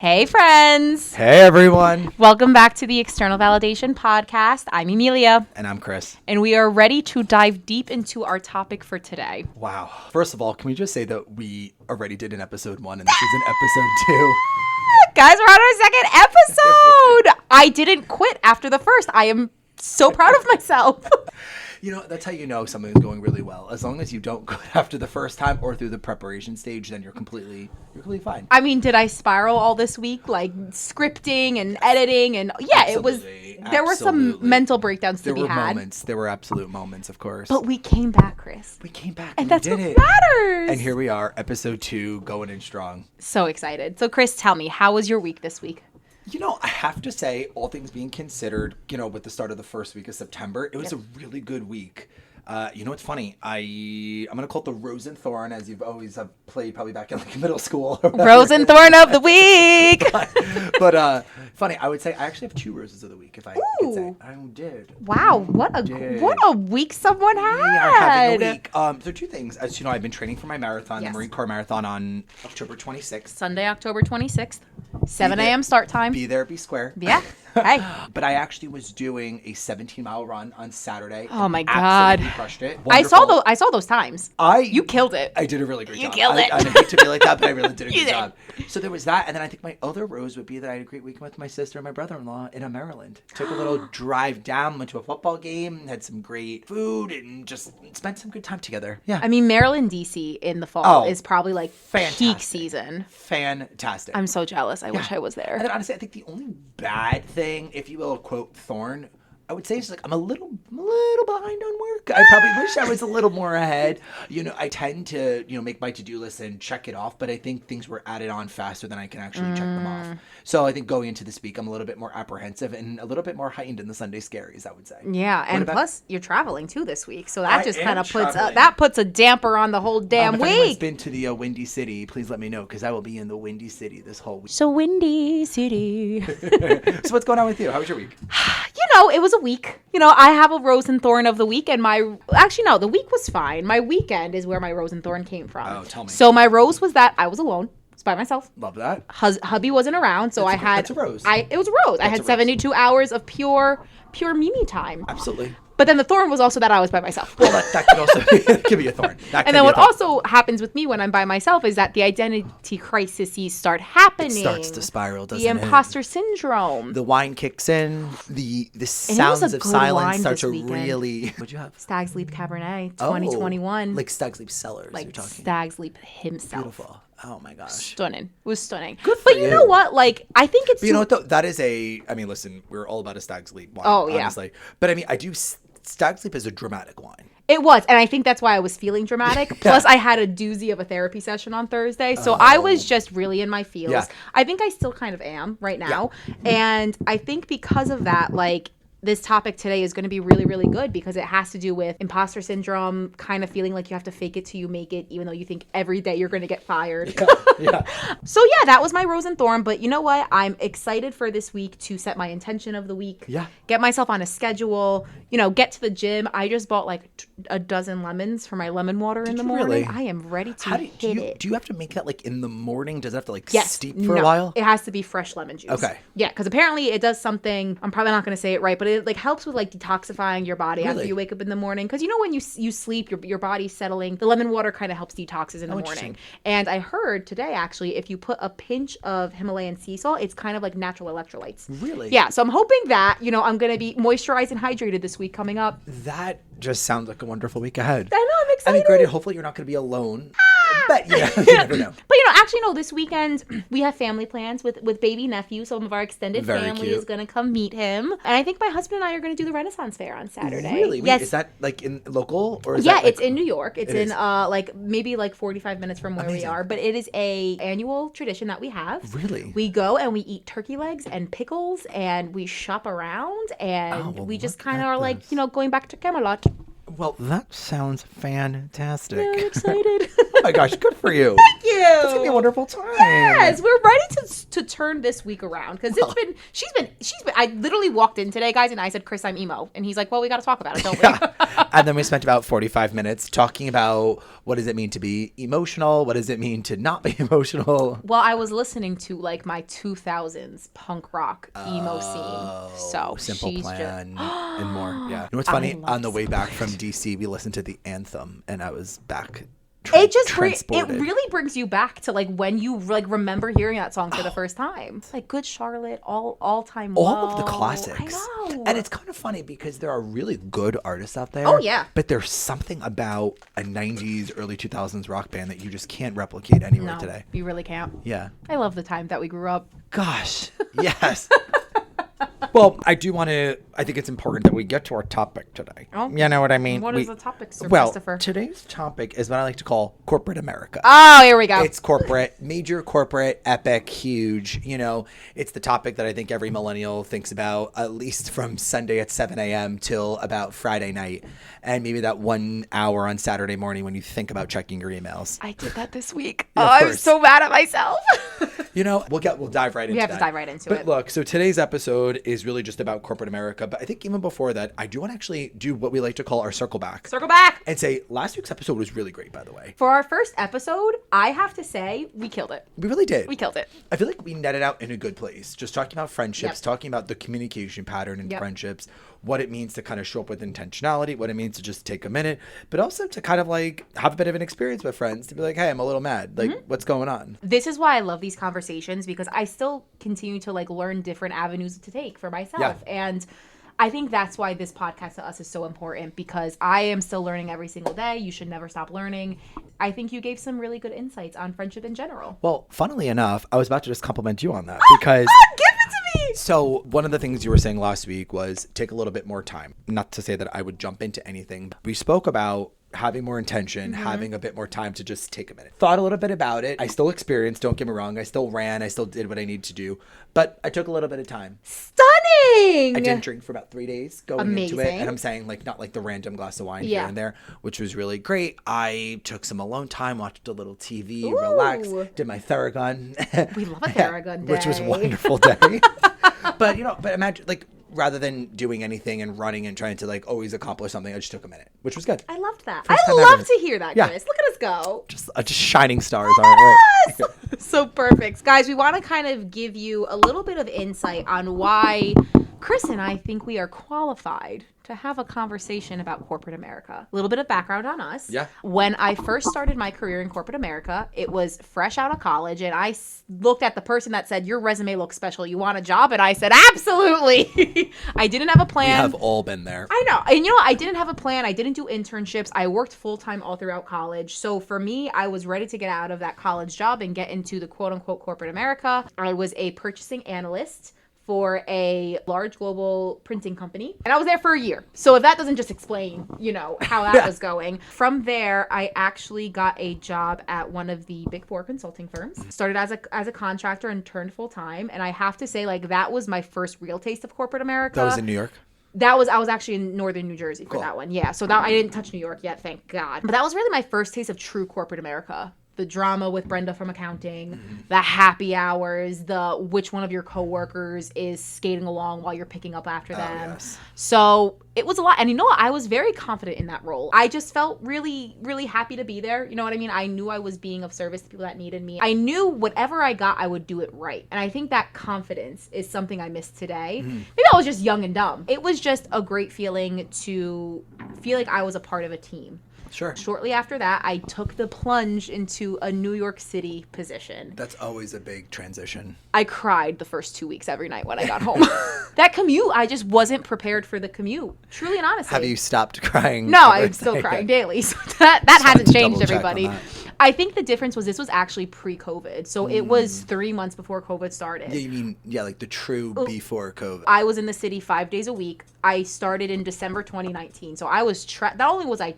Hey friends! Hey everyone! Welcome back to the External Validation Podcast. I'm Emilia. And I'm Chris. And we are ready to dive deep into our topic for today. Wow. First of all, can we just say that we already did an episode 1 and this is an episode 2? Guys, we're on our second episode! I didn't quit after the first. I am so proud of myself. You know, that's how you know something's going really well. As long as you don't quit after the first time or through the preparation stage, then you're completely fine. I mean, did I spiral all this week? Like scripting and editing and there were some mental breakdowns to be had. There were absolute moments, of course. But we came back, Chris. We came back and that's what matters. And here we are, episode 2, going in strong. So excited. So Chris, tell me, how was your week this week? You know, I have to say, all things being considered, you know, with the start of the first week of September, it was a really good week. You know what's funny? I'm going to call it the Rose and Thorn, as you've always played probably back in like middle school. Rose and Thorn of the week! but funny, I would say I actually have 2 Roses of the week, if I could say. I did. Wow, what a week someone had. We are having a week. So 2 things. As you know, I've been training for my marathon, the Marine Corps Marathon on October 26th. Sunday, October 26th. 7 a.m. start time. Be there, be square. Yeah. Hey. But I actually was doing a 17-mile run on Saturday. Oh my God. Absolutely crushed it. Wonderful. I saw those times. You killed it. I did a really great job. You killed it. I didn't hate to be like that, but I really did a good job. So there was that, and then I think my other rose would be that I had a great weekend with my sister and my brother-in-law in Maryland. Took a little drive down, went to a football game, had some great food, and just spent some good time together. Yeah. I mean, Maryland, D.C. in the fall is probably like peak season. Fantastic. I'm so jealous. I wish I was there. And then honestly, I think the only bad thing, if you will, quote Thorn, I would say is like I'm a little behind on work. I probably wish I was a little more ahead. You know, I tend to, make my to-do list and check it off, but I think things were added on faster than I can actually check them off. So I think going into this week, I'm a little bit more apprehensive and a little bit more heightened in the Sunday scaries, I would say. Yeah, and plus you're traveling too this week, so that just kind of puts a damper on the whole damn week. If anyone's been to the Windy City, please let me know because I will be in the Windy City this whole week. So Windy City. So what's going on with you? How was your week? It was a week. I have a Rose and Thorn of the week, and the week was fine. My weekend is where my Rose and Thorn came from. Oh, tell me. So my Rose was that I was alone. I was by myself. Love that. Hubby wasn't around, so that's a rose. It was a rose. I had 72 hours of pure Mimi time. Absolutely. But then the thorn was also that I was by myself. Well, that could also be a thorn. And then what also happens with me when I'm by myself is that the identity crises start happening. It starts to spiral, doesn't it? The imposter syndrome. The wine kicks in. The sounds of silence start to really... What'd you have? Stag's Leap Cabernet 2021. Like Stag's Leap Cellars, like you're talking. Stag's Leap himself. Beautiful. Oh my gosh. Stunning. It was stunning. Good for you. But you know what? Like, I think it's... But you know what, though? That is listen, we're all about a Stag's Leap wine, honestly. But I mean, Stag's Leap is a dramatic wine. It was, and I think that's why I was feeling dramatic. Plus, I had a doozy of a therapy session on Thursday, so I was just really in my feels. Yeah. I think I still kind of am right now, and I think because of that, like, this topic today is going to be really, really good because it has to do with imposter syndrome, kind of feeling like you have to fake it till you make it, even though you think every day you're going to get fired. Yeah. So yeah, that was my Rose and Thorn. But you know what? I'm excited for this week to set my intention of the week. Yeah. Get myself on a schedule. Get to the gym. I just bought like a dozen lemons for my lemon water in the morning. Really? I am ready to hit it. Do you have to make that like in the morning? Does it have to like steep for a while? It has to be fresh lemon juice. Okay. Yeah, because apparently it does something. I'm probably not going to say it right, but it like helps with like detoxifying your body after you wake up in the morning. Because when you sleep, your body's settling. The lemon water kind of helps detox in the morning. And I heard today actually, if you put a pinch of Himalayan sea salt, it's kind of like natural electrolytes. Really? Yeah. So I'm hoping that I'm going to be moisturized and hydrated this week coming up. That just sounds like a wonderful week ahead. I know. I'm excited. I mean, granted, hopefully you're not going to be alone. But you never know. But actually, no, this weekend we have family plans with baby nephew. Some of our extended family is going to come meet him. And I think my husband and I are going to do the Renaissance Fair on Saturday. Really? Wait, yes. Is that like in local? Or is that, like, it's in New York. It's in maybe 45 minutes from where we are. But it is a annual tradition that we have. Really? We go and we eat turkey legs and pickles and we shop around and we just kind of are like, going back to Camelot. Well, that sounds fantastic. Yeah, I'm excited. Oh my gosh, good for you. Thank you. It's going to be a wonderful time. Yes, we're ready to turn this week around because she's been, I literally walked in today, guys, and I said, Chris, I'm emo. And he's like, well, we got to talk about it, don't we? Yeah. And then we spent about 45 minutes talking about what does it mean to be emotional? What does it mean to not be emotional? Well, I was listening to like my 2000s punk rock emo scene. So Simple she's Plan just... and more. Yeah. You know what's funny? On the way back from DC, we listened to the anthem and I was back. It Transported. really brings you back to like when you like remember hearing that song for the first time. Like Good Charlotte, all time low. All of the classics. I know. And it's kind of funny because there are really good artists out there. Oh, yeah. But there's something about a 90s, early 2000s rock band that you just can't replicate anywhere today. You really can't. Yeah. I love the time that we grew up. Gosh. Yes. Well, I think it's important that we get to our topic today. Oh. You know what I mean? What is the topic, Sir well, Christopher? Today's topic is what I like to call corporate America. Oh, here we go. It's corporate, major corporate, epic, huge. You know, it's the topic that I think every millennial thinks about at least from Sunday at 7 a.m. till about Friday night. And maybe that 1 hour on Saturday morning when you think about checking your emails. I did that this week. Yeah, I'm so mad at myself. You know, we'll dive right into it. We have to dive right into it. But look, so today's episode is really just about corporate America. But I think even before that, I do want to actually do what we like to call our circle back. Circle back. And say last week's episode was really great, by the way. For our first episode, I have to say we killed it. We really did. We killed it. I feel like we netted out in a good place. Just talking about friendships, Yep. talking about the communication pattern in Yep. friendships, what it means to kind of show up with intentionality, what it means to just take a minute, but also to kind of like have a bit of an experience with friends to be like, hey, I'm a little mad. Like, what's going on? This is why I love these conversations because I still continue to like learn different avenues to take for myself. Yeah. And I think that's why this podcast to us is so important because I am still learning every single day. You should never stop learning. I think you gave some really good insights on friendship in general. Well, funnily enough, I was about to just compliment you on that because... Give it to me! So one of the things you were saying last week was take a little bit more time. Not to say that I would jump into anything. We spoke about having more intention, having a bit more time to just take a minute. Thought a little bit about it. I still experienced, don't get me wrong. I still ran. I still did what I need to do. But I took a little bit of time. Stunning! I didn't drink for about 3 days going into it. Amazing. And I'm saying like not like the random glass of wine Yeah. here and there, which was really great. I took some alone time, watched a little TV, Ooh. relaxed, did my Theragun. We love a Theragun day. Which was a wonderful day. But imagine like rather than doing anything and running and trying to like always accomplish something, I just took a minute, which was good. I loved that. First I time love ever. to hear that, Yeah. Chris. Look at us go. Just shining stars. All right. Yes! So perfect. Guys, we want to kind of give you a little bit of insight on why Chris and I think we are qualified to have a conversation about corporate America. A little bit of background on us. Yeah. When I first started my career in corporate America, it was fresh out of college, and I looked at the person that said, your resume looks special. You want a job? And I said, absolutely. I didn't have a plan. We have all been there. I know. And I didn't have a plan. I didn't do internships. I worked full-time all throughout college. So for me, I was ready to get out of that college job and get into the quote-unquote corporate America. I was a purchasing analyst for a large global printing company. And I was there for a year. So if that doesn't just explain, how that was going. From there, I actually got a job at one of the Big Four consulting firms. Started as a contractor and turned full-time. And I have to say, like, that was my first real taste of corporate America. That was in New York? I was actually in northern New Jersey for that one. Yeah. So that I didn't touch New York yet, thank God. But that was really my first taste of true corporate America. The drama with Brenda from accounting, the happy hours, the which one of your coworkers is skating along while you're picking up after them. Yes. So it was a lot. And I was very confident in that role. I just felt really, really happy to be there. You know what I mean? I knew I was being of service to people that needed me. I knew whatever I got, I would do it right. And I think that confidence is something I miss today. Maybe I was just young and dumb. It was just a great feeling to feel like I was a part of a team. Sure. Shortly after that, I took the plunge into a New York City position. That's always a big transition. I cried the first 2 weeks every night when I got home. That commute, I just wasn't prepared for the commute. Truly and honestly. Have you stopped crying? No, I'm still crying daily. So that hasn't changed, everybody. On that. I think the difference was this was actually pre-COVID. So it was 3 months before COVID started. Yeah, you mean, like the true before COVID. I was in the city 5 days a week. I started in December 2019. So I was not only was I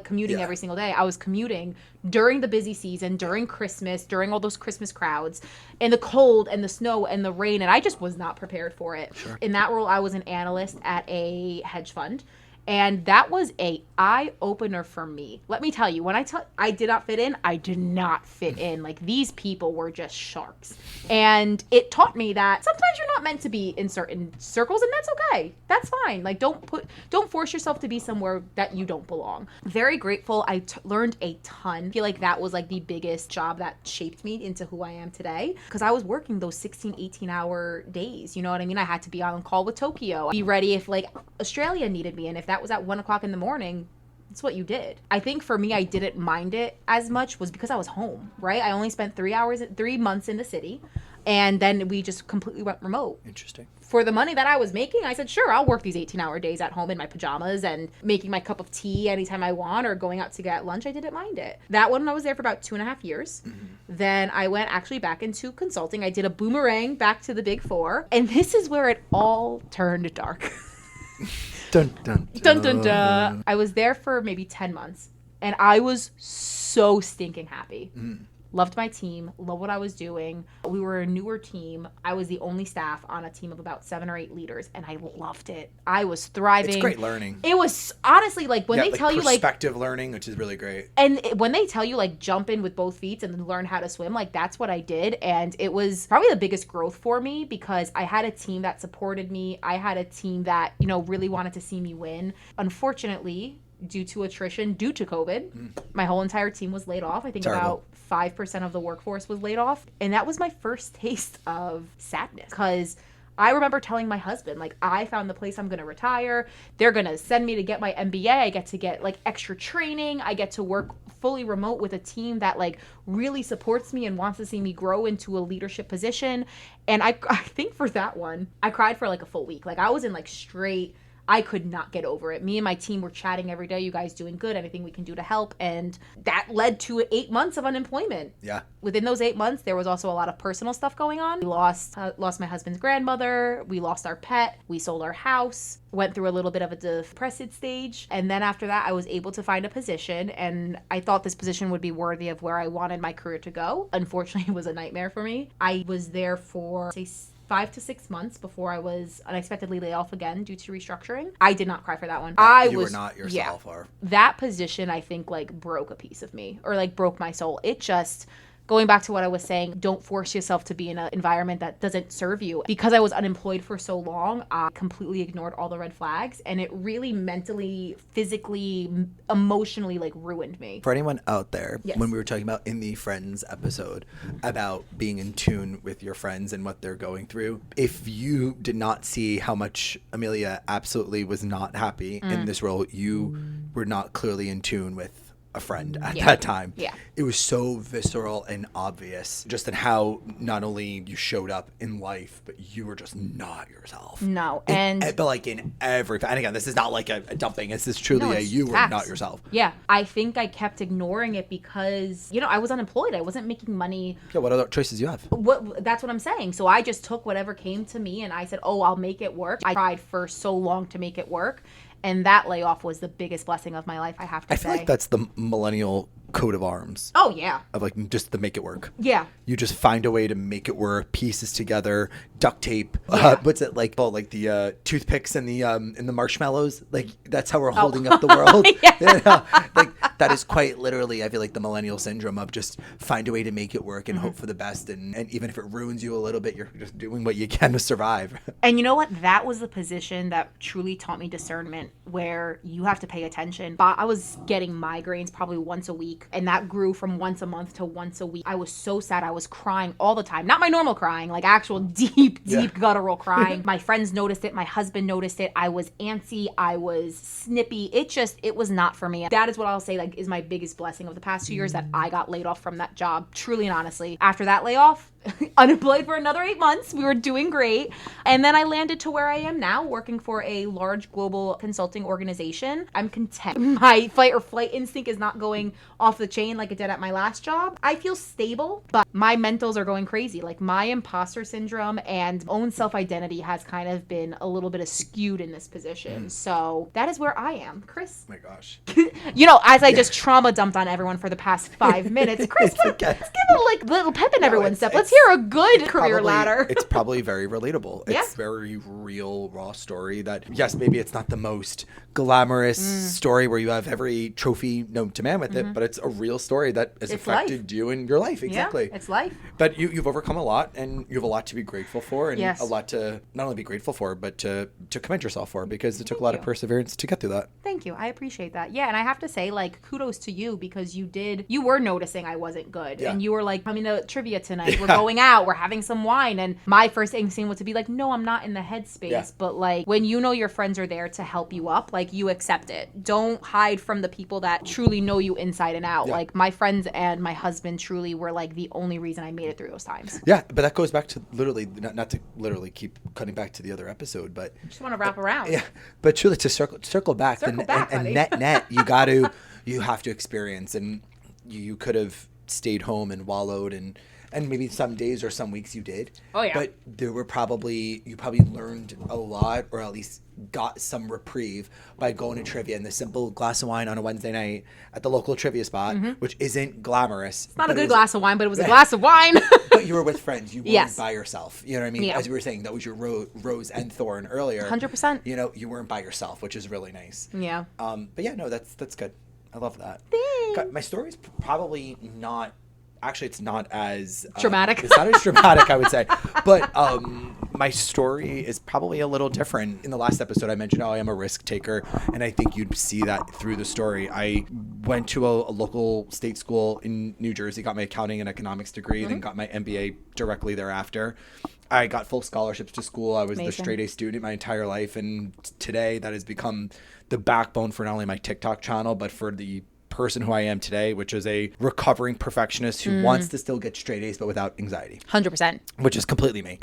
commuting every single day, I was commuting during the busy season, during Christmas, during all those Christmas crowds, and the cold and the snow and the rain, and I just was not prepared for it. Sure. In that role, I was an analyst at a hedge fund. And that was a eye-opener for me. Let me tell you, when I did not fit in, I did not fit in. Like, these people were just sharks. And it taught me that sometimes you're not meant to be in certain circles, and that's okay. That's fine. Like, don't force yourself to be somewhere that you don't belong. Very grateful. I learned a ton. I feel like that was like the biggest job that shaped me into who I am today, because I was working those 16, 18-hour days. You know what I mean? I had to be on call with Tokyo, be ready if like Australia needed me, and if that was at 1 o'clock in the morning, that's what you did. I think for me, I didn't mind it as much was because I was home, right? I only spent 3 months in the city, and then we just completely went remote. Interesting. For the money that I was making, I said, sure, I'll work these 18-hour days at home in my pajamas and making my cup of tea anytime I want, or going out to get lunch. I didn't mind it. That one, I was there for about 2.5 years. Mm-hmm. Then I went actually back into consulting. I did a boomerang back to the Big Four. And this is where it all turned dark. Dun, dun, dun. Dun, dun, dun. I was there for maybe 10 months. And I was so stinking happy. Mm. Loved my team, loved what I was doing. We were a newer team. I was the only staff on a team of about 7 or 8 leaders, and I loved it. I was thriving. It's great learning. It was honestly like when they tell you like perspective learning, which is really great. And when they tell you like jump in with both feet and learn how to swim, like that's what I did. And it was probably the biggest growth for me because I had a team that supported me. I had a team that, you know, really wanted to see me win. Unfortunately, due to attrition, due to COVID, my whole entire team was laid off. I think about 5% of the workforce was laid off. And that was my first taste of sadness because I remember telling my husband, like, I found the place I'm going to retire. They're going to send me to get my MBA. I get to get like extra training. I get to work fully remote with a team that like really supports me and wants to see me grow into a leadership position. And I think for that one, I cried for like a full week. Like I was in like straight, I could not get over it. Me and my team were chatting every day. You guys doing good? Anything we can do to help? And that led to 8 months of unemployment. Yeah. Within those 8 months, there was also a lot of personal stuff going on. We lost my husband's grandmother. We lost our pet. We sold our house. Went through a little bit of a depressive stage. And then after that, I was able to find a position. And I thought this position would be worthy of where I wanted my career to go. Unfortunately, it was a nightmare for me. I was there for, say, 5 to 6 months before I was unexpectedly laid off again due to restructuring. I did not cry for that one. You were not yourself. Yeah, that position, I think, like broke a piece of me or like broke my soul. It just... Going back to what I was saying, don't force yourself to be in an environment that doesn't serve you. Because I was unemployed for so long, I completely ignored all the red flags. And it really mentally, physically, emotionally, like ruined me. For anyone out there, when we were talking about in the Friends episode about being in tune with your friends and what they're going through, if you did not see how much Emilia absolutely was not happy in this role, you were not clearly in tune with a friend at that time. Yeah. It was so visceral and obvious just in how not only you showed up in life, but you were just not yourself. No. But like in every, and again, this is not like a dumping. This is truly you were not yourself. Yeah. I think I kept ignoring it because, you know, I was unemployed. I wasn't making money. Yeah. What other choices do you have? That's what I'm saying. So I just took whatever came to me and I said, oh, I'll make it work. I tried for so long to make it work. And that layoff was the biggest blessing of my life, I have to say. I feel like that's the millennial coat of arms. Oh, yeah. Of like just to make it work. Yeah. You just find a way to make it work, pieces together, duct tape. Yeah. What's it like? Oh, like the toothpicks and the marshmallows. Like that's how we're holding up the world. Yeah. You know? Like that is quite literally, I feel like the millennial syndrome of just find a way to make it work and hope for the best. And even if it ruins you a little bit, you're just doing what you can to survive. And you know what? That was the position that truly taught me discernment, where you have to pay attention. But I was getting migraines probably once a week, and that grew from once a month to once a week. I was so sad. I was crying all the time. Not my normal crying, like actual deep guttural crying. My friends noticed it. My husband noticed it. I was antsy. I was snippy. It was not for me. That is what I'll say, like, is my biggest blessing of the past 2 years, that I got laid off from that job. Truly and honestly. After that layoff, unemployed for another 8 months. We were doing great. And then I landed to where I am now, working for a large global consulting organization. I'm content. My fight or flight instinct is not going off the chain like it did at my last job. I feel stable, but my mentals are going crazy. Like my imposter syndrome and own self-identity has kind of been a little bit skewed in this position. So that is where I am. Chris? Oh my gosh. You know, as I just trauma dumped on everyone for the past 5 minutes. Chris, let's give a little pep in everyone's step. Let's hear a good career ladder. It's probably very relatable. It's very real, raw story that, yes, maybe it's not the most glamorous story where you have every trophy known to man with it, but it's a real story that has affected you in your life. Exactly. Yeah, it's life. But you've overcome a lot, and you have a lot to be grateful for, and a lot to not only be grateful for, but to commend yourself for, because it took a lot of perseverance to get through that. Thank you. I appreciate that. Yeah, and I have to say, like, kudos to you, because you were noticing I wasn't good. And you were like, I mean, the trivia tonight, we're going out, we're having some wine. And my first instinct was to be like, no, I'm not in the headspace. Yeah. But like, when you know your friends are there to help you up, like, you accept it. Don't hide from the people that truly know you inside and out. Yeah. Like, my friends and my husband truly were like the only reason I made it through those times. Yeah, but that goes back to literally, not to literally keep cutting back to the other episode, but I just want to wrap around. Yeah, but truly to circle back, and net you have to experience, and you could have stayed home and wallowed, and maybe some days or some weeks you did. Oh yeah. But you probably learned a lot, or at least got some reprieve by going to trivia and the simple glass of wine on a Wednesday night at the local trivia spot, which isn't glamorous. It's not a good glass of wine, but it was a glass of wine. But you were with friends. You weren't by yourself. You know what I mean? Yeah. As we were saying, that was your rose and thorn earlier. 100%. You know, you weren't by yourself, which is really nice. Yeah. But yeah, no, that's good. I love that. Thanks. God, my story's probably not. Actually, it's not as dramatic. It's not as dramatic, I would say. But my story is probably a little different. In the last episode, I mentioned, I am a risk taker, and I think you'd see that through the story. I went to a local state school in New Jersey, got my accounting and economics degree, then got my MBA directly thereafter. I got full scholarships to school. I was the straight A student my entire life, and today that has become the backbone for not only my TikTok channel, but for the person who I am today, which is a recovering perfectionist who wants to still get straight A's but without anxiety. 100%. Which is completely me.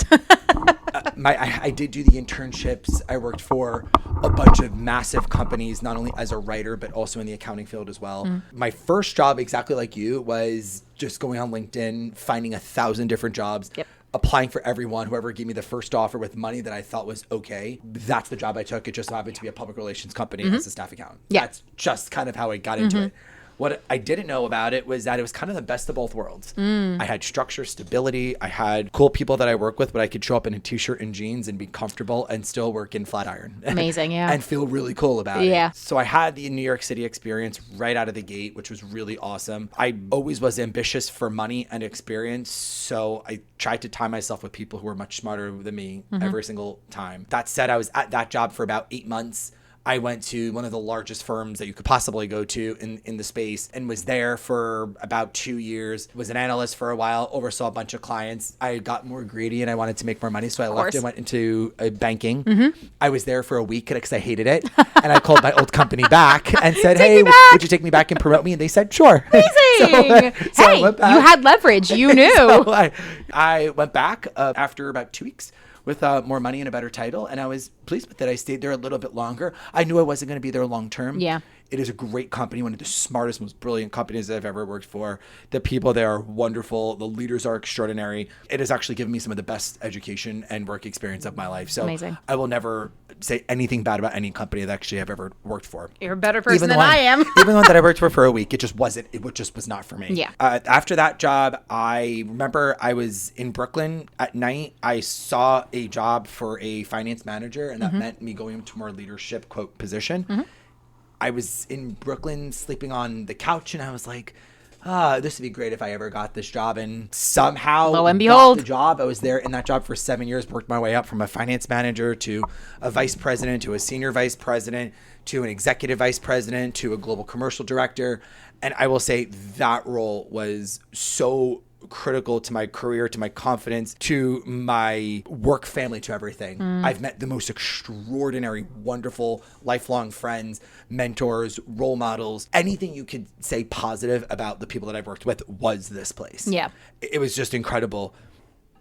I did do the internships. I worked for a bunch of massive companies, not only as a writer, but also in the accounting field as well. My first job, exactly like you, was just going on LinkedIn, finding 1,000 different jobs. Yep. Applying for everyone, whoever gave me the first offer with money that I thought was okay. That's the job I took. It just happened to be a public relations company as a staff accountant. Yeah. That's just kind of how I got into it. What I didn't know about it was that it was kind of the best of both worlds. I had structure, stability. I had cool people that I work with, but I could show up in a t-shirt and jeans and be comfortable and still work in Flatiron. Amazing, yeah. And feel really cool about it. So I had the New York City experience right out of the gate, which was really awesome. I always was ambitious for money and experience, so I tried to tie myself with people who were much smarter than me every single time. That said, I was at that job for about 8 months. I went to one of the largest firms that you could possibly go to in the space, and was there for about 2 years, was an analyst for a while, oversaw a bunch of clients. I got more greedy and I wanted to make more money, so I left and went into banking. I was there for a week because I hated it, and I called my old company back and said, hey, would you take me back and promote me? And they said, sure. Amazing. So hey, you had leverage. You knew. So I went back after about 2 weeks with more money and a better title, and I was pleased with it. I stayed there a little bit longer. I knew I wasn't going to be there long term. Yeah. It is a great company, one of the smartest, most brilliant companies I've ever worked for. The people there are wonderful. The leaders are extraordinary. It has actually given me some of the best education and work experience of my life. So amazing. I will never say anything bad about any company that actually I've ever worked for. You're a better person than I am. Even the one that I worked for a week, it just was not for me. Yeah. After that job, I remember I was in Brooklyn at night. I saw a job for a finance manager, and that meant me going to more leadership quote position. I was in Brooklyn sleeping on the couch, and I was like, this would be great if I ever got this job. And somehow lo and behold, got the job. I was there in that job for 7 years, worked my way up from a finance manager to a vice president to a senior vice president to an executive vice president to a global commercial director. And I will say that role was so critical to my career, to my confidence, to my work family, to everything. I've met the most extraordinary, wonderful, lifelong friends, mentors, role models. Anything you could say positive about the people that I've worked with was this place. Yeah. It was just incredible.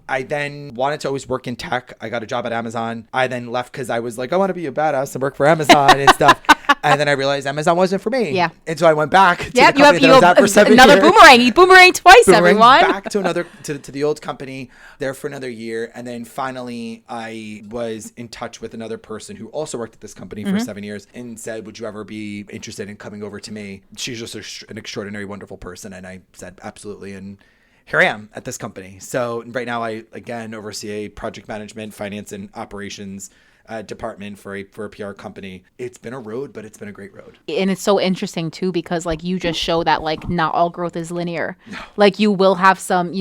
I then wanted to always work in tech. I got a job at Amazon. I then left because I was like, I want to be a badass and work for Amazon and stuff. And then I realized Amazon wasn't for me. Yeah. And so I went back to the Yep, company that I was at for 7 another years. boomerang. You boomerang twice, Boomerang everyone. back to another to the old company there for another year, and then finally I was in touch with another person who also worked at this company for 7 years and said, would you ever be interested in coming over to me? She's just an extraordinary, wonderful person. And I said, absolutely. And here I am at this company. So right now I, again, oversee a project management, finance, and operations department for a PR company. It's been a road, but it's been a great road. And it's so interesting too, because like you just show that like not all growth is linear. No. Like you will have some,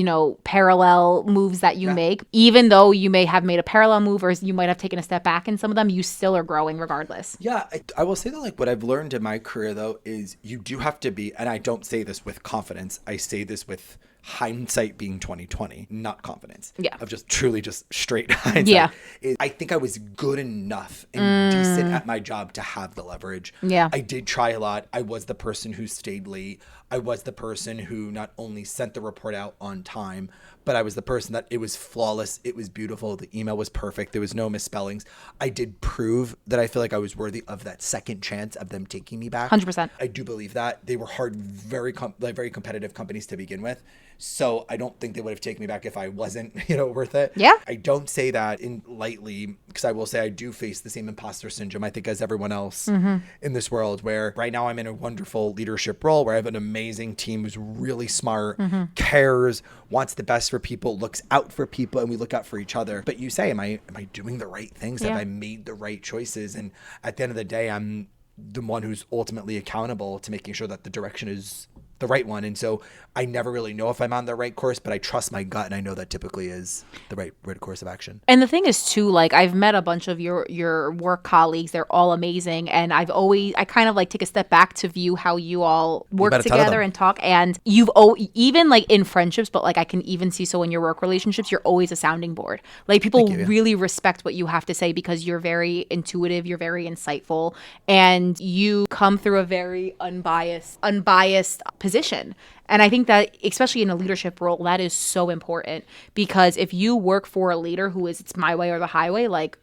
parallel moves that you make, even though you may have made a parallel move or you might have taken a step back in some of them, you still are growing regardless. Yeah. I will say that like what I've learned in my career though, is you do have to be, and I don't say this with confidence, I say this with hindsight being 2020, not confidence. Yeah. Of just truly just straight hindsight. Yeah. I think I was good enough and decent at my job to have the leverage. Yeah. I did try a lot. I was the person who stayed late. I was the person who not only sent the report out on time, but I was the person that it was flawless. It was beautiful. The email was perfect. There was no misspellings. I did prove that I feel like I was worthy of that second chance of them taking me back. 100%. I do believe that. They were hard, very competitive companies to begin with. So I don't think they would have taken me back if I wasn't, worth it. Yeah. I don't say that lightly, because I will say I do face the same imposter syndrome, I think, as everyone else in this world, where right now I'm in a wonderful leadership role where I have an amazing team who's really smart, cares, wants the best for people, looks out for people, and we look out for each other. But you say, am I doing the right things? Have I made the right choices? And at the end of the day, I'm the one who's ultimately accountable to making sure that the direction is the right one. And so I never really know if I'm on the right course, but I trust my gut, and I know that typically is the right course of action. And the thing is too, like I've met a bunch of your work colleagues. They're all amazing. And I kind of like take a step back to view how you all work together and talk. And even like in friendships, but like I can even see, so in your work relationships, you're always a sounding board. Like people really respect what you have to say because you're very intuitive, you're very insightful, and you come through a very unbiased position. And I think that, especially in a leadership role, that is so important, because if you work for a leader who is, it's my way or the highway, like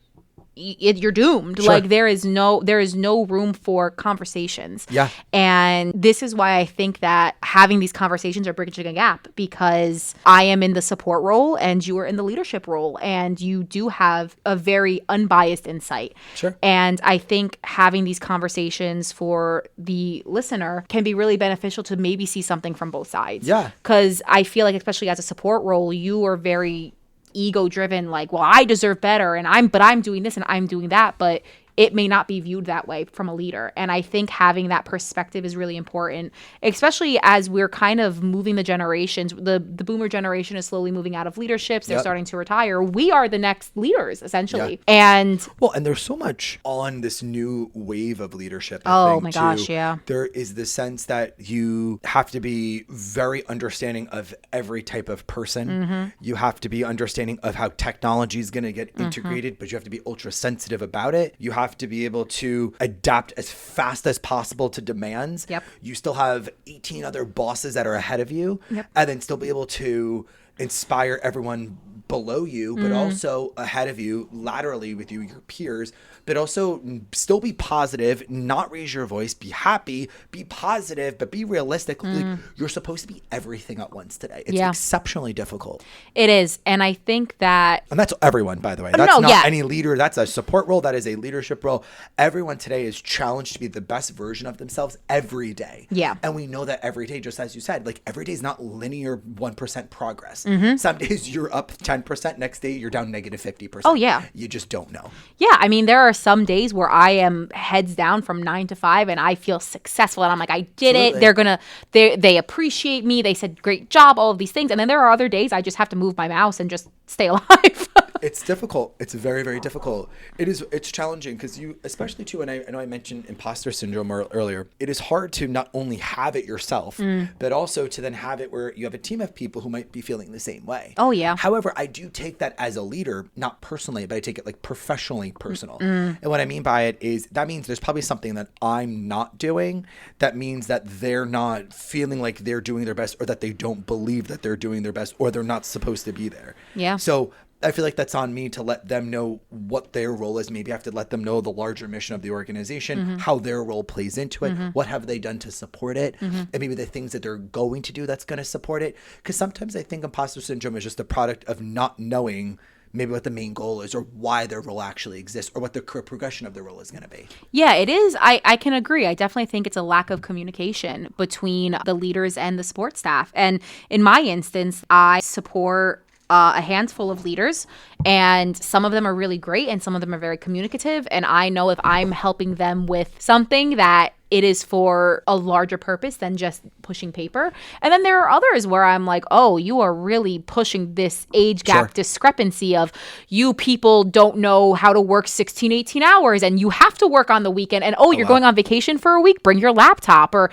you're doomed. Sure. Like there is no room for conversations. Yeah. And this is why I think that having these conversations are bridging a gap, because I am in the support role and you are in the leadership role, and you do have a very unbiased insight. Sure. And I think having these conversations for the listener can be really beneficial to maybe see something from both sides. Yeah. Because I feel like, especially as a support role, you are very ego driven, like, well, I deserve better, and I'm doing this and I'm doing that, but it may not be viewed that way from a leader. And I think having that perspective is really important, especially as we're kind of moving the generations. The boomer generation is slowly moving out of leaderships. They're starting to retire. We are the next leaders, essentially. Yeah. And there's so much on this new wave of leadership. Oh my gosh, yeah. There is the sense that you have to be very understanding of every type of person. You have to be understanding of how technology is going to get integrated, but you have to be ultra sensitive about it. You have to be able to adapt as fast as possible to demands. Yep. You still have 18 other bosses that are ahead of you, and then still be able to inspire everyone below you, but also ahead of you, laterally with you, your peers, but also still be positive, not raise your voice, be happy, be positive, but be realistic. Like, you're supposed to be everything at once today. It's exceptionally difficult. It is. And I think that... And that's everyone, by the way. That's not any leader. That's a support role. That is a leadership role. Everyone today is challenged to be the best version of themselves every day. Yeah. And we know that every day, just as you said, like every day is not linear 1% progress. Some days you're up 10%, next day you're down negative 50%. Oh, yeah. You just don't know. Yeah. I mean, there are some days where I am heads down from 9 to 5 and I feel successful and I'm like, I did it. They appreciate me. They said, great job, all of these things. And then there are other days I just have to move my mouse and just stay alive. It's difficult. It's very, very difficult. It's challenging because you, especially too, and I know I mentioned imposter syndrome earlier, it is hard to not only have it yourself, but also to then have it where you have a team of people who might be feeling the same way. Oh, yeah. However, I do take that as a leader, not personally, but I take it like professionally personal. And what I mean by it is that means there's probably something that I'm not doing that means that they're not feeling like they're doing their best, or that they don't believe that they're doing their best, or they're not supposed to be there. Yeah. So I feel like that's on me to let them know what their role is. Maybe I have to let them know the larger mission of the organization, how their role plays into it, what have they done to support it, and maybe the things that they're going to do that's going to support it. Because sometimes I think imposter syndrome is just a product of not knowing maybe what the main goal is or why their role actually exists or what the career progression of their role is going to be. Yeah, it is. I can agree. I definitely think it's a lack of communication between the leaders and the support staff. And in my instance, I support a handful of leaders, and some of them are really great and some of them are very communicative. And I know if I'm helping them with something that it is for a larger purpose than just pushing paper. And then there are others where I'm like, oh, you are really pushing this age gap discrepancy of you people don't know how to work 16, 18 hours and you have to work on the weekend. And you're going on vacation for a week, bring your laptop. Or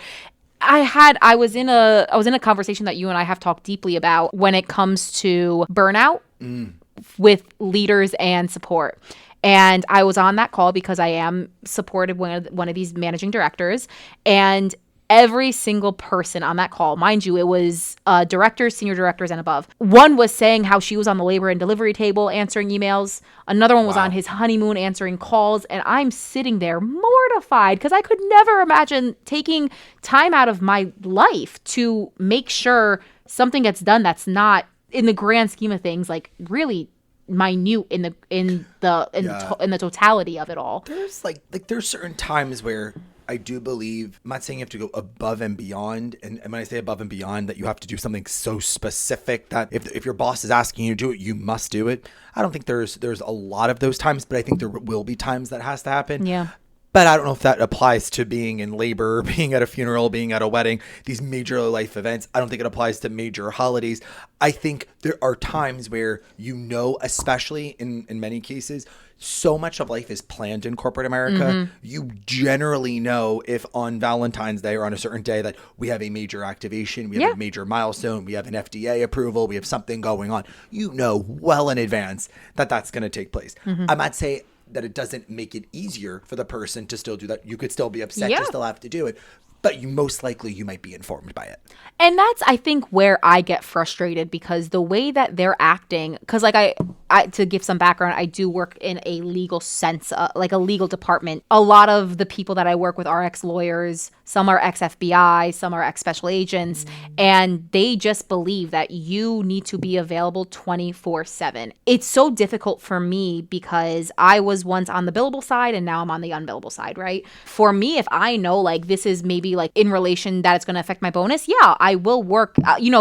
I was in a conversation that you and I have talked deeply about when it comes to burnout with leaders and support. And I was on that call because I am supported one of these managing directors, and every single person on that call, mind you, it was directors, senior directors, and above. One was saying how she was on the labor and delivery table answering emails. Another one was on his honeymoon answering calls. And I'm sitting there mortified because I could never imagine taking time out of my life to make sure something gets done that's not, in the grand scheme of things, like really minute in the totality of it all. There's there's certain times where I do believe, I'm not saying you have to go above and beyond, and when I say above and beyond, that you have to do something so specific that if your boss is asking you to do it, you must do it. I don't think there's a lot of those times, but I think there will be times that has to happen. Yeah. But I don't know if that applies to being in labor, being at a funeral, being at a wedding, these major life events. I don't think it applies to major holidays. I think there are times where, especially in many cases, so much of life is planned in corporate America. You generally know if on Valentine's Day or on a certain day that we have a major activation, we have a major milestone, we have an FDA approval, we have something going on. You know well in advance that that's going to take place. I might say that it doesn't make it easier for the person to still do that. You could still be upset, you still have to do it. But you might be informed by it. And that's, I think, where I get frustrated, because the way that they're acting, because I to give some background, I do work in a legal sense, like a legal department. A lot of the people that I work with are ex-lawyers. Some are ex-FBI, some are ex-special agents, and they just believe that you need to be available 24/7. It's so difficult for me because I was once on the billable side and now I'm on the unbillable side, right? For me, if I know like this is maybe like in relation that it's going to affect my bonus, I will work.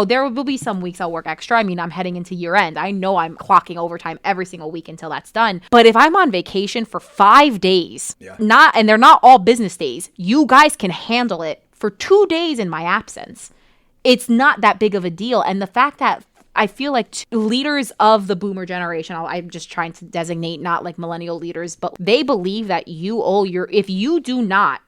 There will be some weeks I'll work extra. I mean, I'm heading into year end. I know I'm clocking overtime every single week until that's done. But if I'm on vacation for 5 days, and they're not all business days, you guys can handle it for 2 days in my absence. It's not that big of a deal. And the fact that I feel like leaders of the boomer generation, I'm just trying to designate not like millennial leaders, but they believe that if you do not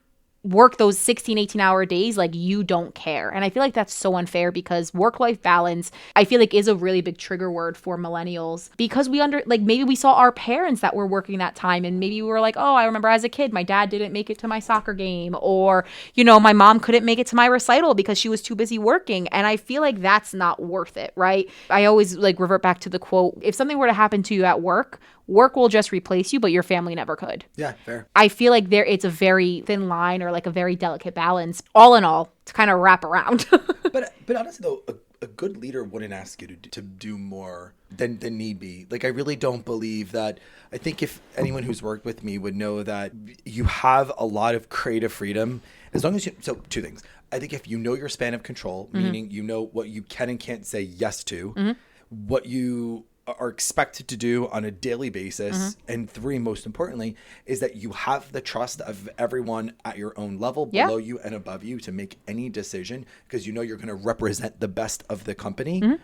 work those 16, 18-hour days, like you don't care. And I feel like that's so unfair, because work-life balance, I feel like, is a really big trigger word for millennials, because maybe we saw our parents that were working that time, and maybe we were like, oh, I remember as a kid, my dad didn't make it to my soccer game, or, my mom couldn't make it to my recital because she was too busy working. And I feel like that's not worth it, right? I always revert back to the quote, if something were to happen to you at work will just replace you, but your family never could. Yeah, fair. I feel like it's a very thin line, or like a very delicate balance, all in all, to kind of wrap around. But honestly, though, a good leader wouldn't ask you to do more than need be. Like, I really don't believe that. I think if anyone who's worked with me would know that you have a lot of creative freedom, as long as so 2 things. I think if you know your span of control, meaning you know what you can and can't say yes to, what you are expected to do on a daily basis. And 3, most importantly, is that you have the trust of everyone at your own level, below you and above you, to make any decision, because you're going to represent the best of the company.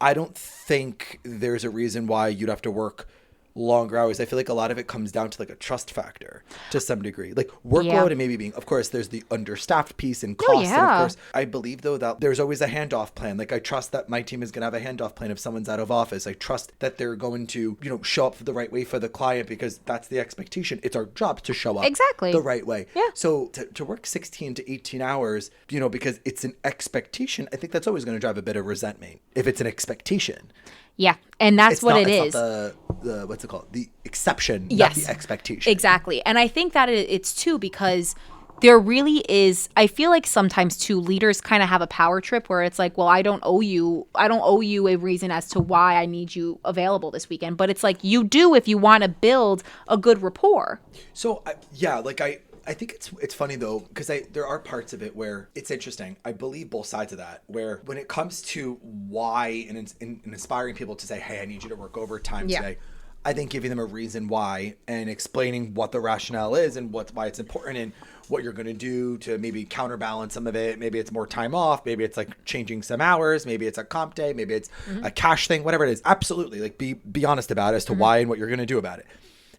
I don't think there's a reason why you'd have to work longer hours. I feel like a lot of it comes down to like a trust factor to some degree, like workload and maybe being, of course, there's the understaffed piece and cost. And of course, I believe though that there's always a handoff plan. Like, I trust that my team is going to have a handoff plan if someone's out of office. I trust that they're going to, show up the right way for the client, because that's the expectation. It's our job to show up the right way. Yeah. So to work 16 to 18 hours, because it's an expectation, I think that's always going to drive a bit of resentment if it's an expectation. Yeah. And that's It's what not, it it's is. not the what's it called? The exception, Yes. not the expectation. Exactly. And I think that it's too because there really is, I feel like sometimes too, leaders kind of have a power trip where it's like, well, I don't owe you a reason as to why I need you available this weekend. But it's like you do if you want to build a good rapport. So I think it's funny though, because there are parts of it where it's interesting. I believe both sides of that, where when it comes to why and inspiring people to say, hey, I need you to work overtime today, I think giving them a reason why and explaining what the rationale is and why it's important and what you're going to do to maybe counterbalance some of it. Maybe it's more time off. Maybe it's like changing some hours. Maybe it's a comp day. Maybe it's a cash thing, whatever it is. Absolutely. Like be honest about it as to why and what you're going to do about it.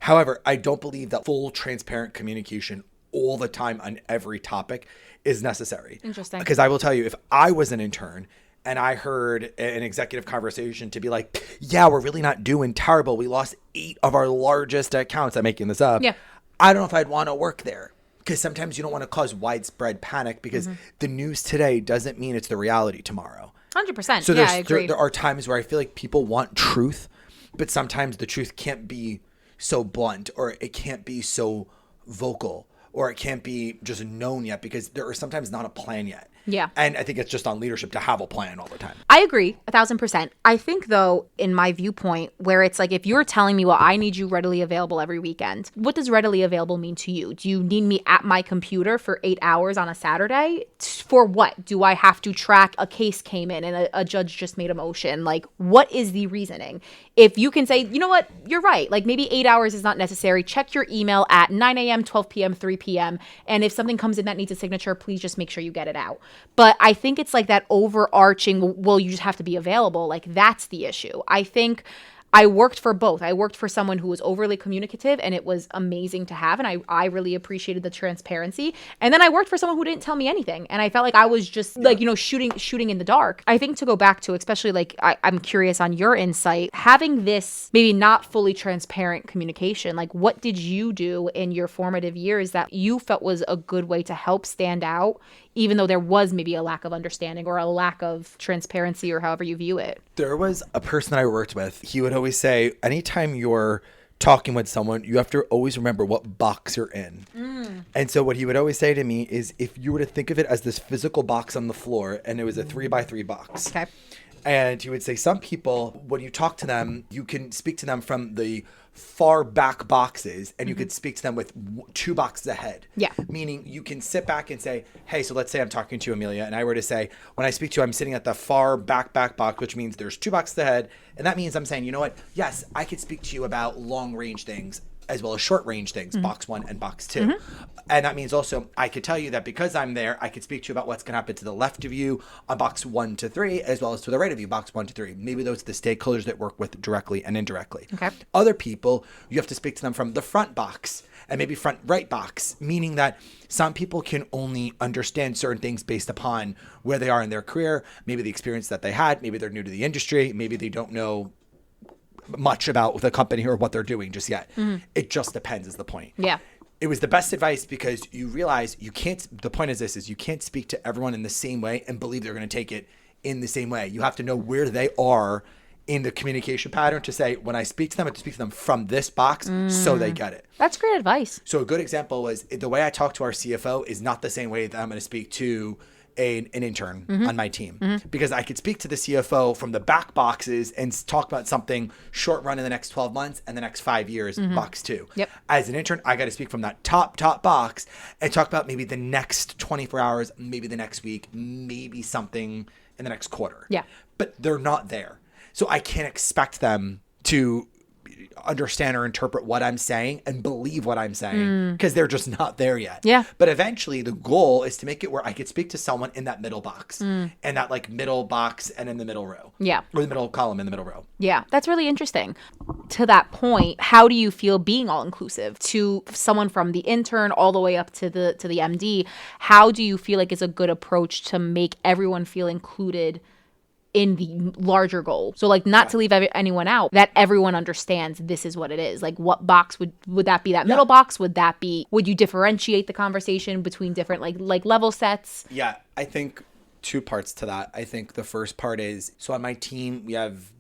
However, I don't believe that full transparent communication all the time on every topic is necessary. Interesting. Because I will tell you, if I was an intern and I heard an executive conversation to be like, yeah, we're really not doing terrible. We lost 8 of our largest accounts. I'm making this up. Yeah. I don't know if I'd want to work there. Because sometimes you don't want to cause widespread panic because the news today doesn't mean it's the reality tomorrow. 100%. So I agree. there are times where I feel like people want truth, but sometimes the truth can't be so blunt or it can't be so vocal or it can't be just known yet because there is sometimes not a plan yet. Yeah. And I think it's just on leadership to have a plan all the time. I agree 1,000%. I think though, in my viewpoint, where it's like, if you're telling me, well, I need you readily available every weekend, what does readily available mean to you? Do you need me at my computer for 8 hours on a Saturday? For what? Do I have to track a case came in and a judge just made a motion? Like, what is the reasoning? If you can say, you know what, you're right. Like maybe 8 hours is not necessary. Check your email at 9 a.m., 12 p.m., 3 p.m. And if something comes in that needs a signature, please just make sure you get it out. But I think it's like that overarching, well, you just have to be available. Like that's the issue. I think I worked for both. I worked for someone who was overly communicative and it was amazing to have. And I really appreciated the transparency. And then I worked for someone who didn't tell me anything. And I felt like I was just like, you know, shooting in the dark. I think to go back to, especially like, I'm curious on your insight, having this maybe not fully transparent communication, like what did you do in your formative years that you felt was a good way to help stand out, even though there was maybe a lack of understanding or a lack of transparency or however you view it? There was a person that I worked with. He would always say, anytime you're talking with someone, you have to always remember what box you're in. And so what he would always say to me is, if you were to think of it as this physical box on the floor and it was a 3x3 box. Okay. And he would say some people, when you talk to them, you can speak to them from the far back boxes and you could speak to them with 2 boxes ahead. Yeah. Meaning you can sit back and say, hey, so let's say I'm talking to Emilia and I were to say, when I speak to you, I'm sitting at the far back box, which means there's 2 boxes ahead. And that means I'm saying, you know what? Yes, I could speak to you about long range things as well as short range things, box 1 and box 2. And that means also I could tell you that because I'm there, I could speak to you about what's going to happen to the left of you on box 1 to 3, as well as to the right of you, box 1 to 3. Maybe those are the stakeholders that work with directly and indirectly. Okay. Other people, you have to speak to them from the front box and maybe front right box, meaning that some people can only understand certain things based upon where they are in their career, maybe the experience that they had, maybe they're new to the industry, maybe they don't know much about the company or what they're doing just yet. It just depends is the point. Yeah. It was the best advice because you realize you can't, the point is this, is you can't speak to everyone in the same way and believe they're going to take it in the same way. You have to know where they are in the communication pattern to say, when I speak to them, I have to speak to them from this box so they get it. That's great advice. So a good example was the way I talk to our CFO is not the same way that I'm going to speak to an intern on my team, because I could speak to the CFO from the back boxes and talk about something short run in the next 12 months and the next 5 years, box 2. Yep. As an intern, I got to speak from that top box and talk about maybe the next 24 hours, maybe the next week, maybe something in the next quarter. Yeah. But they're not there. So I can't expect them to understand or interpret what I'm saying and believe what I'm saying because they're just not there yet. Yeah. But eventually the goal is to make it where I could speak to someone in that middle box and that like middle box and in the middle row. Yeah. Or the middle column in the middle row. Yeah, that's really interesting. To that point, how do you feel being all inclusive to someone from the intern all the way up to the MD? How do you feel like it's a good approach to make everyone feel included in the larger goal? So like not to leave anyone out, that everyone understands this is what it is. Like what box would that be? That middle box? Would you differentiate the conversation between different like level sets? Yeah, I think 2 parts to that. I think the first part is, so on my team, we have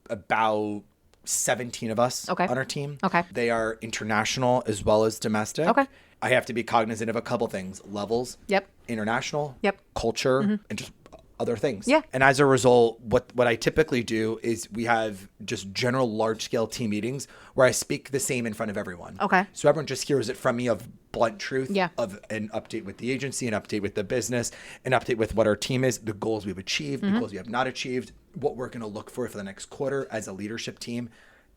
about 17 of us Okay. on our team. Okay. They are international as well as domestic. Okay. I have to be cognizant of a couple things: levels, Yep. international, Yep. culture, and just other things. Yeah. And as a result, what I typically do is we have just general large scale team meetings where I speak the same in front of everyone. Okay. So everyone just hears it from me of blunt truth, Yeah. of an update with the agency, an update with the business, an update with what our team is, the goals we've achieved, the goals we have not achieved, what we're going to look for the next quarter as a leadership team.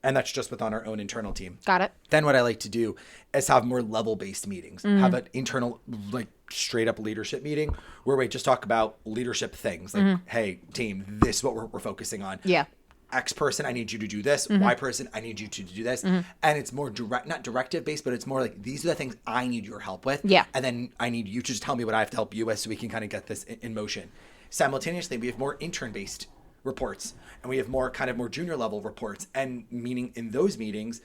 And that's just within our own internal team. Got it. Then what I like to do is have more level-based meetings. Have an internal, like, straight-up leadership meeting where we just talk about leadership things. Like, hey, team, this is what we're focusing on. Yeah. X person, I need you to do this. Y person, I need you to do this. And it's more direct, not directive-based, but it's more like, these are the things I need your help with. Yeah. And then I need you to just tell me what I have to help you with so we can kind of get this in motion. Simultaneously, we have more intern-based reports, and we have more kind of more junior level reports, and meaning in those meetings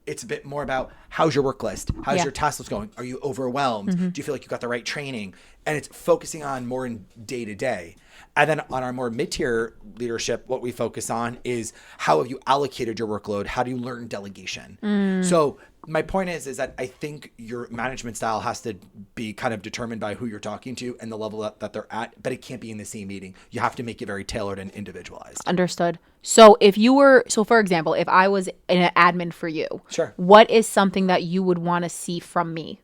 it's a bit more about how's your work list, how's your task list going, are you overwhelmed, do you feel like you got the right training, and it's focusing on more in day to day. And then on our more mid-tier leadership, what we focus on is how have you allocated your workload, how do you learn delegation. So my point is that I think your management style has to be kind of determined by who you're talking to and the level that they're at, but it can't be in the same meeting. You have to make it very tailored and individualized. Understood. So for example, if I was an admin for you, Sure. What is something that you would want to see from me?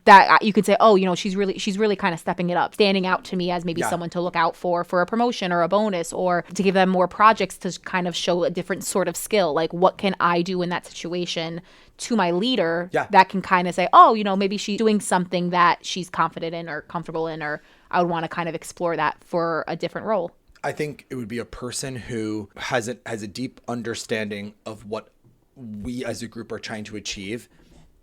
That you could say, oh, she's really kind of stepping it up, standing out to me as maybe someone to look out for a promotion or a bonus, or to give them more projects to kind of show a different sort of skill. Like, what can I do in that situation to my leader that can kind of say, oh, maybe she's doing something that she's confident in or comfortable in, or I would want to kind of explore that for a different role. I think it would be a person who has a deep understanding of what we as a group are trying to achieve.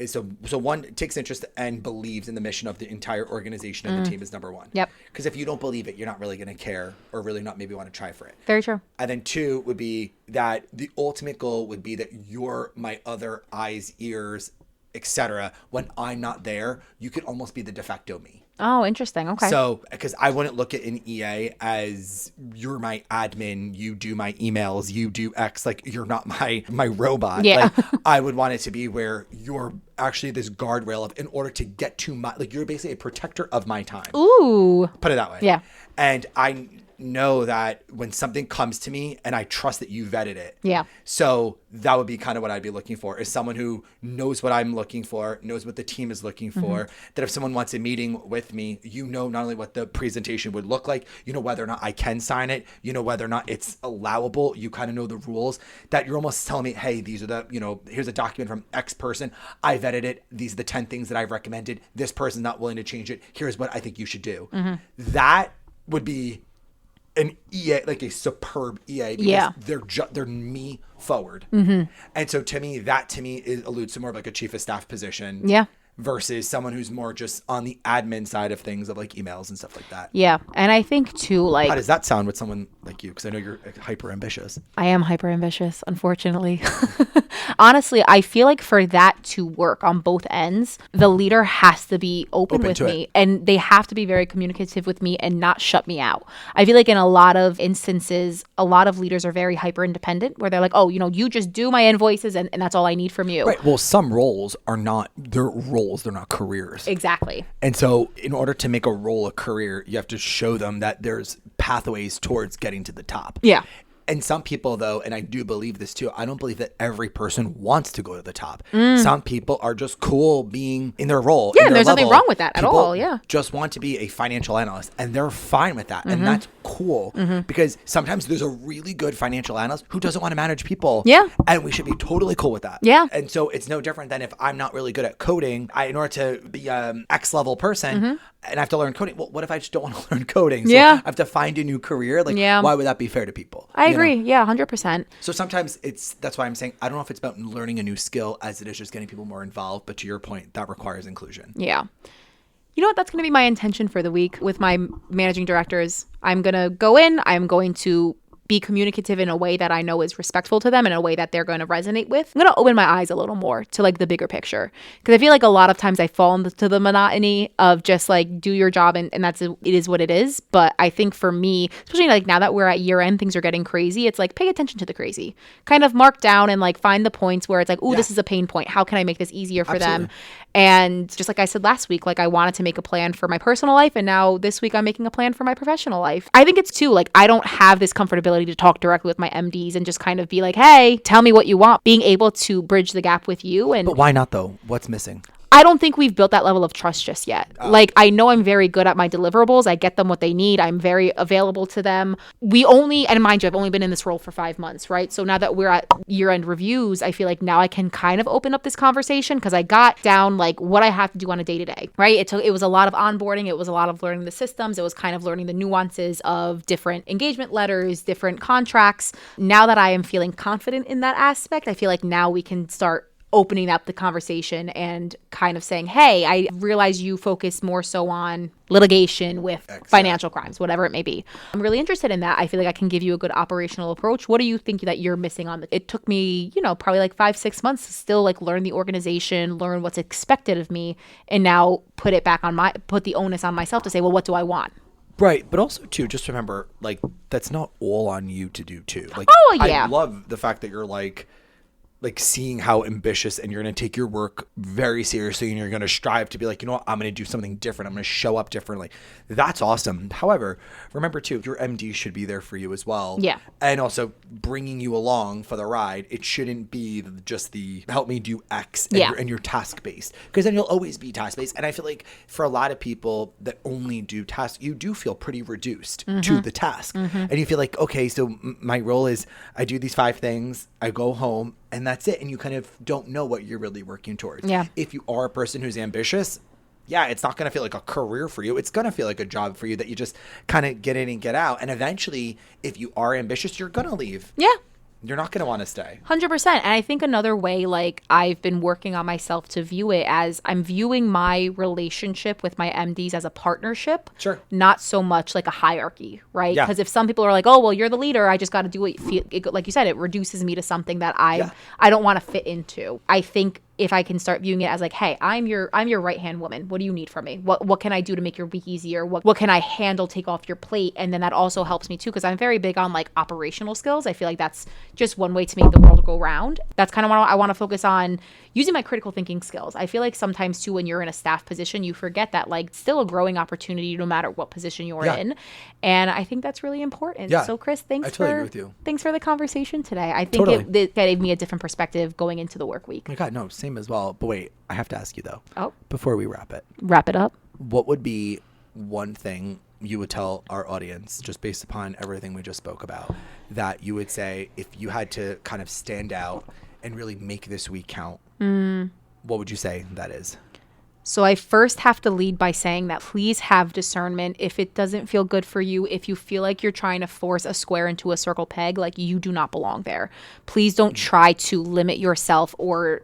So one, takes interest and believes in the mission of the entire organization and the team is number one. Yep. Because if you don't believe it, you're not really going to care or really not maybe want to try for it. Very true. And then two would be that the ultimate goal would be that you're my other eyes, ears, etc. When I'm not there, you could almost be the de facto me. Oh, interesting. Okay. So, because I wouldn't look at an EA as you're my admin, you do my emails, you do X, like you're not my robot. Yeah. Like, I would want it to be where you're actually this guardrail of, in order to get to my, like, you're basically a protector of my time. Ooh. Put it that way. Yeah. And I know that when something comes to me and I trust that you vetted it. Yeah. So that would be kind of what I'd be looking for, is someone who knows what I'm looking for, knows what the team is looking for, that if someone wants a meeting with me, not only what the presentation would look like, whether or not I can sign it, whether or not it's allowable, you kind of know the rules, that you're almost telling me, hey, these are the, here's a document from X person, I vetted it, these are the 10 things that I've recommended, this person's not willing to change it, here's what I think you should do. That would be an EA, like a superb EA, because they're me forward. And so to me, it alludes to more of like a chief of staff position. Yeah. Versus someone who's more just on the admin side of things, of like emails and stuff like that. Yeah. And I think too, like, how does that sound with someone like you? Because I know you're hyper ambitious. I am hyper ambitious, unfortunately. Honestly, I feel like for that to work on both ends, the leader has to be open with me, and they have to be very communicative with me and not shut me out. I feel like in a lot of instances, a lot of leaders are very hyper independent, where they're like, oh, you just do my invoices and that's all I need from you. Right. Well, some roles are not, they're roles. They're not careers. Exactly. And so in order to make a role a career, you have to show them that there's pathways towards getting to the top. Yeah. And some people, though, and I do believe this too, I don't believe that every person wants to go to the top. Some people are just cool being in their role. Yeah, there's nothing wrong with that at all. Yeah. Just want to be a financial analyst, and they're fine with that. And that's cool, because sometimes there's a really good financial analyst who doesn't want to manage people. Yeah. And we should be totally cool with that. Yeah. And so it's no different than if I'm not really good at coding, in order to be an X level person, and I have to learn coding. Well, what if I just don't want to learn coding? So I have to find a new career. Like, why would that be fair to people? I agree. Yeah, 100%. So sometimes that's why I'm saying, I don't know if it's about learning a new skill as it is just getting people more involved. But to your point, that requires inclusion. Yeah. You know what? That's going to be my intention for the week with my managing directors. I'm going to go in. I'm going to be communicative in a way that I know is respectful to them, in a way that they're going to resonate with. I'm going to open my eyes a little more to like the bigger picture, because I feel like a lot of times I fall into the monotony of just like do your job and that's it is what it is. But I think for me, especially like now that we're at year end, things are getting crazy. It's like pay attention to the crazy, kind of mark down and like find the points where it's like, oh, this is a pain point. How can I make this easier for them? And just like I said last week, like I wanted to make a plan for my personal life, and now this week I'm making a plan for my professional life. I think it's too, like I don't have this comfortability to talk directly with my MDs and just kind of be like, hey, tell me what you want. Being able to bridge the gap with you. And but why not though? What's missing? I don't think we've built that level of trust just yet. Like, I know I'm very good at my deliverables. I get them what they need. I'm very available to them. And mind you, I've only been in this role for 5 months, right? So now that we're at year-end reviews, I feel like now I can kind of open up this conversation, because I got down like what I have to do on a day-to-day, right? It was a lot of onboarding. It was a lot of learning the systems. It was kind of learning the nuances of different engagement letters, different contracts. Now that I am feeling confident in that aspect, I feel like now we can start opening up the conversation and kind of saying, hey, I realize you focus more so on litigation with financial crimes, whatever it may be. I'm really interested in that. I feel like I can give you a good operational approach. What do you think that you're missing on? It took me, probably like 5-6 months to still like learn the organization, learn what's expected of me, and now put the onus on myself to say, well, what do I want? Right. But also too, just remember, like, that's not all on you to do too. Like, I love the fact that you're like seeing how ambitious, and you're going to take your work very seriously, and you're going to strive to be like, you know what, I'm going to do something different. I'm going to show up differently. That's awesome. However, remember too, your MD should be there for you as well. Yeah. And also bringing you along for the ride. It shouldn't be just the help me do X and you're task based, because then you'll always be task based. And I feel like for a lot of people that only do tasks, you do feel pretty reduced to the task. And you feel like, okay, so my role is I do these 5 things, I go home, and that's it. And you kind of don't know what you're really working towards. Yeah. If you are a person who's ambitious, it's not going to feel like a career for you. It's going to feel like a job for you that you just kind of get in and get out. And eventually, if you are ambitious, you're going to leave. Yeah. You're not going to want to stay. 100%. And I think another way, like, I've been working on myself to view it as I'm viewing my relationship with my MDs as a partnership. Sure. Not so much like a hierarchy, right? Yeah. Because if some people are like, oh, well, you're the leader, I just got to do what you feel. Like you said, it reduces me to something that I don't want to fit into. I think if I can start viewing it as like, hey, I'm your right-hand woman. What do you need from me? What can I do to make your week easier? What can I handle, take off your plate? And then that also helps me too, because I'm very big on like operational skills. I feel like that's just one way to make the world go round. That's kind of what I want to focus on, using my critical thinking skills. I feel like sometimes too, when you're in a staff position, you forget that like still a growing opportunity no matter what position you're in. And I think that's really important. Yeah. So Chris, thanks agree with you. Thanks for the conversation today. I think it gave me a different perspective going into the work week. Oh my God, no, same as well. But wait, I have to ask you though. Oh. Before we wrap it up. What would be one thing you would tell our audience, just based upon everything we just spoke about, that you would say if you had to kind of stand out and really make this week count? What would you say that is? So I first have to lead by saying that please have discernment. If it doesn't feel good for you, if you feel like you're trying to force a square into a circle peg, like you do not belong there. Please don't try to limit yourself or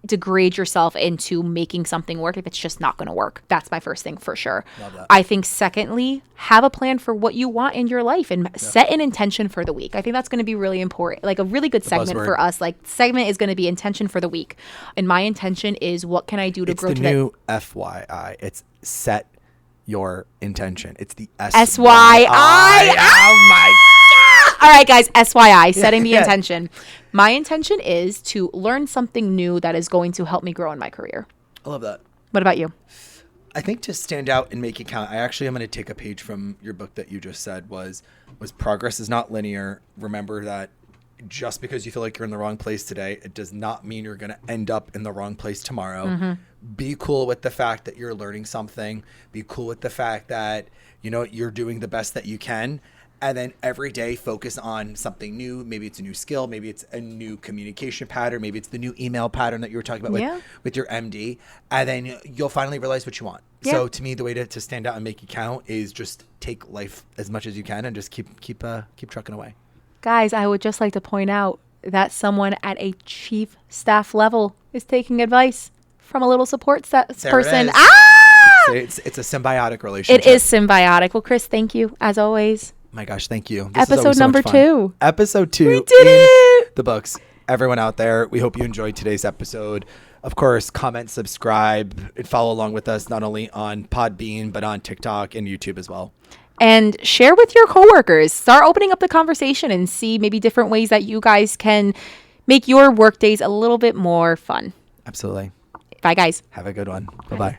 degrade yourself into making something work if it's just not going to work. That's my first thing for sure. Love that. I think secondly, have a plan for what you want in your life and set an intention for the week. I think that's going to be really important. Like a really good segment for us. Like segment is going to be intention for the week. And my intention is what can I do to grow to that? It's the new FYI. It's set your intention. It's the SYI. Oh my All right, guys, SYI, setting the intention. My intention is to learn something new that is going to help me grow in my career. I love that. What about you? I think to stand out and make it count, I'm going to take a page from your book that you just said was progress is not linear. Remember that just because you feel like you're in the wrong place today, it does not mean you're going to end up in the wrong place tomorrow. Be cool with the fact that you're learning something. Be cool with the fact that, you're doing the best that you can. And then every day focus on something new. Maybe it's a new skill. Maybe it's a new communication pattern. Maybe it's the new email pattern that you were talking about with your MD. And then you'll finally realize what you want. Yeah. So to me, the way to stand out and make it count is just take life as much as you can and just keep trucking away. Guys, I would just like to point out that someone at a chief staff level is taking advice from a little support person. It's a symbiotic relationship. It is symbiotic. Well, Chris, thank you as always. My gosh, thank you. This is Episode always so number much fun. 2. Episode number 2. This is Episode always so number much fun. 2. Episode 2. We did it! The books. Everyone out there, we hope you enjoyed today's episode. Of course, comment, subscribe, and follow along with us not only on Podbean, but on TikTok and YouTube as well. And share with your coworkers. Start opening up the conversation and see maybe different ways that you guys can make your work days a little bit more fun. Absolutely. Bye, guys. Have a good one. Bye-bye.